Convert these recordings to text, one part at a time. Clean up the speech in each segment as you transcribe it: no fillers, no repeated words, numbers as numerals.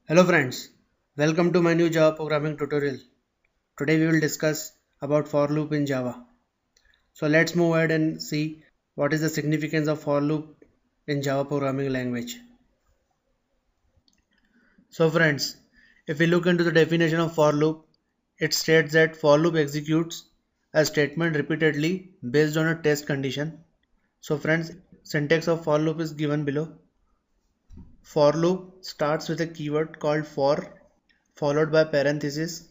Hello friends, welcome to my new Java programming tutorial. Today we will discuss about for loop in Java. So let's move ahead and see what is the significance of for loop in Java programming language. So friends, if we look into the definition of for loop, it states that for loop executes a statement repeatedly based on a test condition. So friends, syntax of for loop is given below. For loop starts with a keyword called for followed by parenthesis.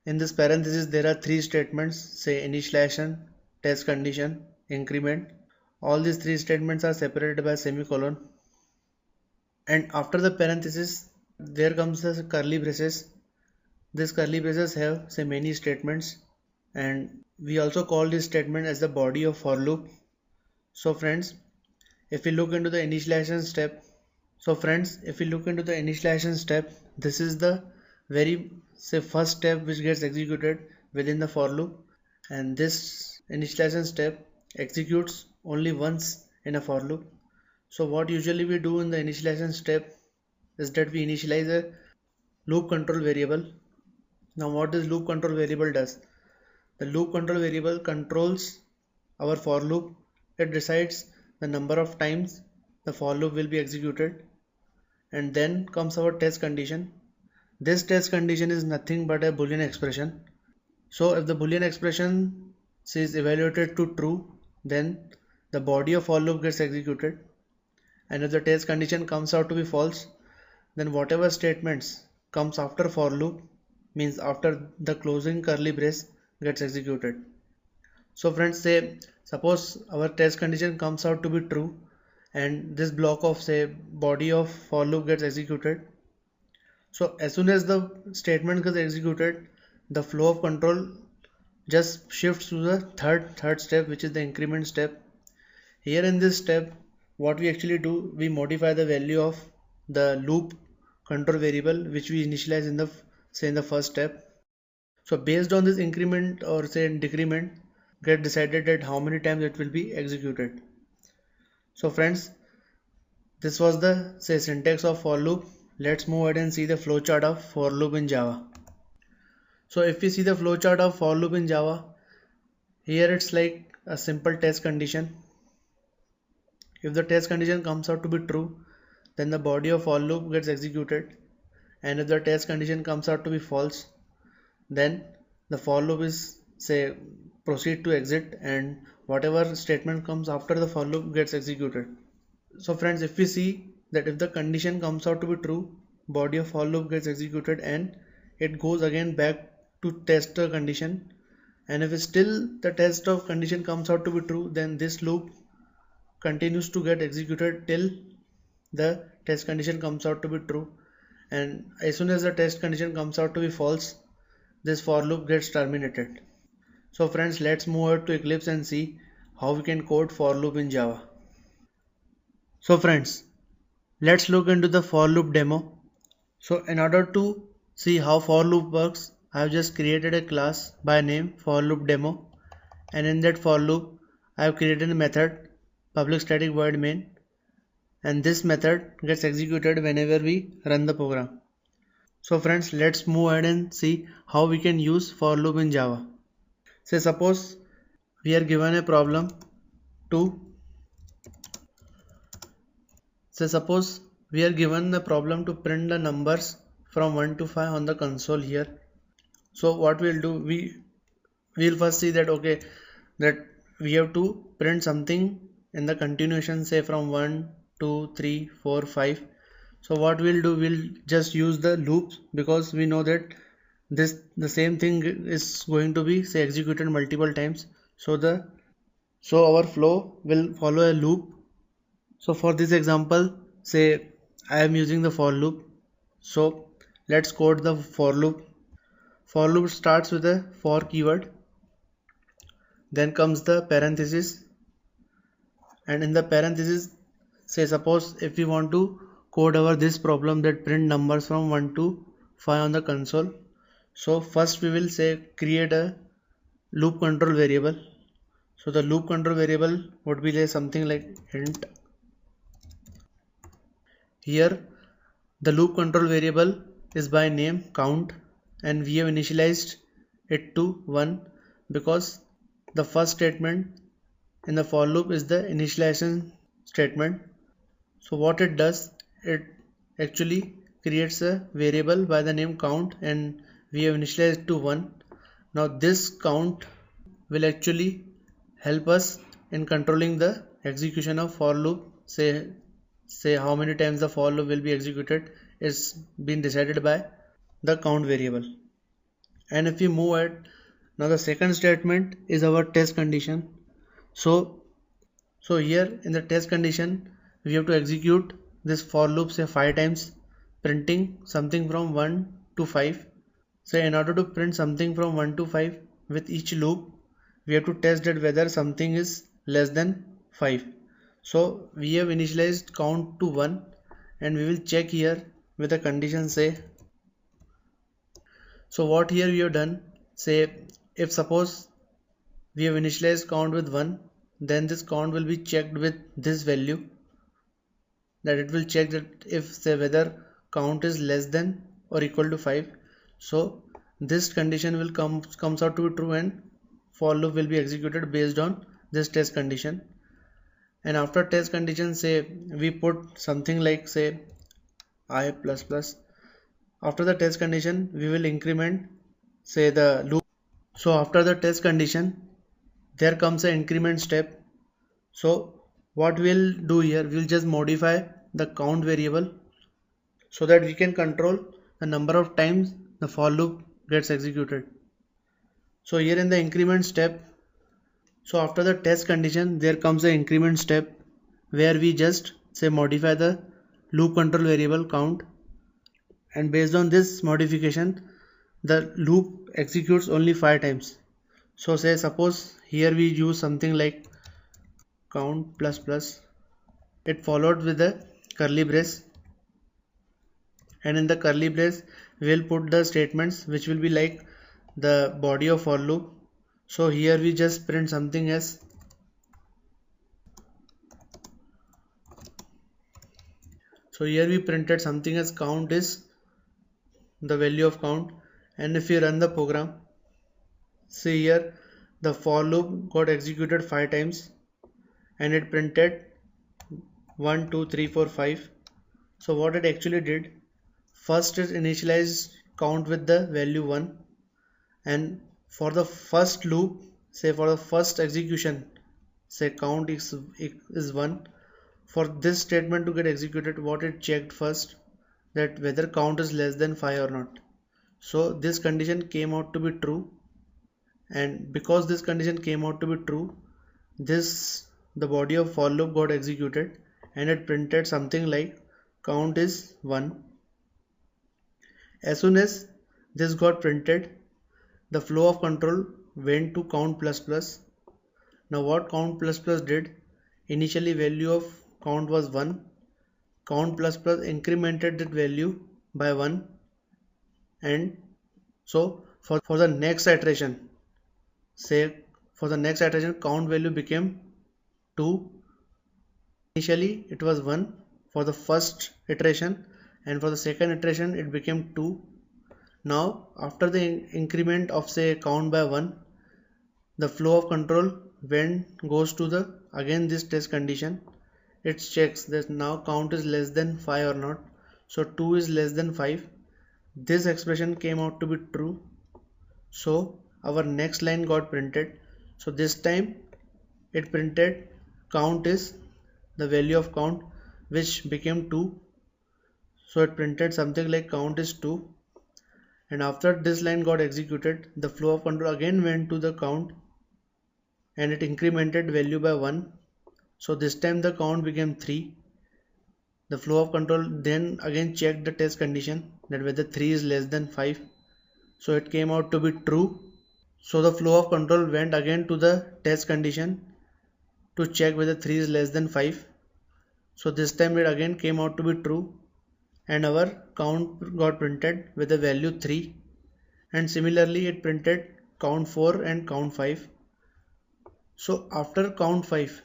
In this parenthesis, there are three statements, say initialization, test condition, increment. All these three statements are separated by semicolon. And after the parenthesis, there comes the curly braces. These curly braces have say many statements, and we also call this statement as the body of for loop. So friends, if we look into the initialization step, this is the very say first step which gets executed within the for loop, and this initialization step executes only once in a for loop. So what usually we do in the initialization step is that we initialize a loop control variable. Now what this loop control variable does? The loop control variable controls our for loop. It decides the number of times the for loop will be executed, and then comes our test condition. This test condition is nothing but a boolean expression. So if the boolean expression is evaluated to true, then the body of for loop gets executed, and if the test condition comes out to be false, then whatever statements comes after for loop, means after the closing curly brace, gets executed. So friends, say suppose our test condition comes out to be true, and this block of say body of for loop gets executed. So as soon as the statement gets executed, the flow of control just shifts to the third step, which is the increment step. Here in this step, what we actually do, we modify the value of the loop control variable which we initialize in the first step. So based on this increment or say decrement, get decided that how many times it will be executed. So friends, this was the say syntax of for loop. Let's move ahead and see the flowchart of for loop in Java. So if we see the flowchart of for loop in Java, here it's like a simple test condition. If the test condition comes out to be true, then the body of for loop gets executed, and if the test condition comes out to be false, then the for loop is say proceed to exit, and whatever statement comes after the for loop gets executed. So friends, if we see that if the condition comes out to be true, body of for loop gets executed and it goes again back to test the condition, and if still the test of condition comes out to be true, then this loop continues to get executed till the test condition comes out to be true, and as soon as the test condition comes out to be false, this for loop gets terminated. So friends, let's move over to Eclipse and see how we can code for loop in Java. So friends, let's look into the for loop demo. So in order to see how for loop works, I have just created a class by name for loop demo, and in that for loop I have created a method public static void main, and this method gets executed whenever we run the program. So friends, let's move ahead and see how we can use for loop in Java. Say suppose we are given a problem to print the numbers from 1 to 5 on the console here. So what we'll do, we'll first see that okay, that we have to print something in the continuation, say from 1 2 3 4 5. So what we'll do, we'll just use the loops, because we know that the same thing is going to be say executed multiple times. So our flow will follow a loop. So for this example, say I am using the for loop. So let's code the for loop. For loop starts with a for keyword, then comes the parenthesis, and in the parenthesis, say suppose if we want to code over this problem that print numbers from 1 to 5 on the console. So first we will say create a loop control variable. So the loop control variable would be something like int. Here The loop control variable is by name count, and we have initialized it to 1 because the first statement in the for loop is the initialization statement. So what it does, it actually creates a variable by the name count and we have initialized it to 1. Now this count will actually help us in controlling the execution of for loop. Say how many times the for loop will be executed is been decided by the count variable. And if we move ahead, now the second statement is our test condition. So here in the test condition we have to execute this for loop say 5 times, printing something from 1 to 5. So in order to print something from 1 to 5 with each loop, we have to test that whether something is less than 5. So we have initialized count to 1 and we will check here with a condition say. So what here we have done, say if suppose we have initialized count with 1, then this count will be checked with this value, that it will check that if say whether count is less than or equal to 5. So this condition will comes out to be true and for loop will be executed based on this test condition. And after test condition say we put something like say I plus plus. After the test condition we will increment say the loop. So after the test condition there comes an increment step. So what we'll do here, we'll just modify the count variable so that we can control the number of times the for loop gets executed. So here in the increment step, so after the test condition there comes the increment step where we just say modify the loop control variable count, and based on this modification the loop executes only 5 times. So say suppose here we use something like count plus plus, it followed with a curly brace, and in the curly brace we will put the statements which will be like the body of for loop. So here we just print something as count is the value of count. And if you run the program, see here the for loop got executed 5 times and it printed 1 2 3 4 5. So what it actually did, first is initialized count with the value 1, and for the first loop, say for the first execution, say count is 1. For this statement to get executed, what it checked first, that whether count is less than 5 or not. So this condition came out to be true, and because this condition came out to be true, the body of for loop got executed and it printed something like count is 1. As soon as this got printed, the flow of control went to count plus plus. Now what count plus plus did, initially value of count was 1, count plus plus incremented that value by 1, and so for the next iteration, say for the next iteration count value became 2. Initially it was 1 for the first iteration, and for the second iteration it became 2. Now after the increment of say count by 1, the flow of control goes to the again this test condition. It checks that now count is less than 5 or not. So 2 is less than 5. This expression came out to be true. So our next line got printed. So this time it printed count is the value of count, which became 2. So it printed something like count is 2. And after this line got executed, the flow of control again went to the count and it incremented value by 1. So this time the count became 3. The flow of control then again checked the test condition that whether 3 is less than 5. So it came out to be true. So the flow of control went again to the test condition to check whether 3 is less than 5. So this time it again came out to be true and our count got printed with the value 3, and similarly it printed count 4 and count 5. So after count 5,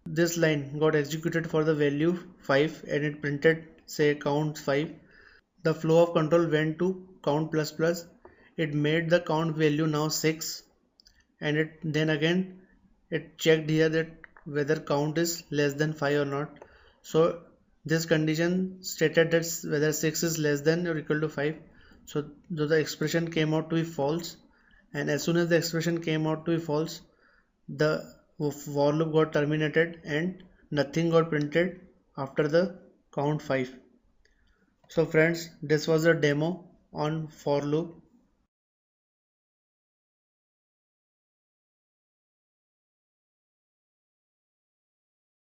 this line got executed for the value 5 and it printed say count 5, the flow of control went to count plus plus. It made the count value now 6, and then again it checked here that whether count is less than 5 or not. So this condition stated that whether 6 is less than or equal to 5. So the expression came out to be false, and as soon as the expression came out to be false, the for loop got terminated and nothing got printed after the count 5. So friends, this was a demo on for loop.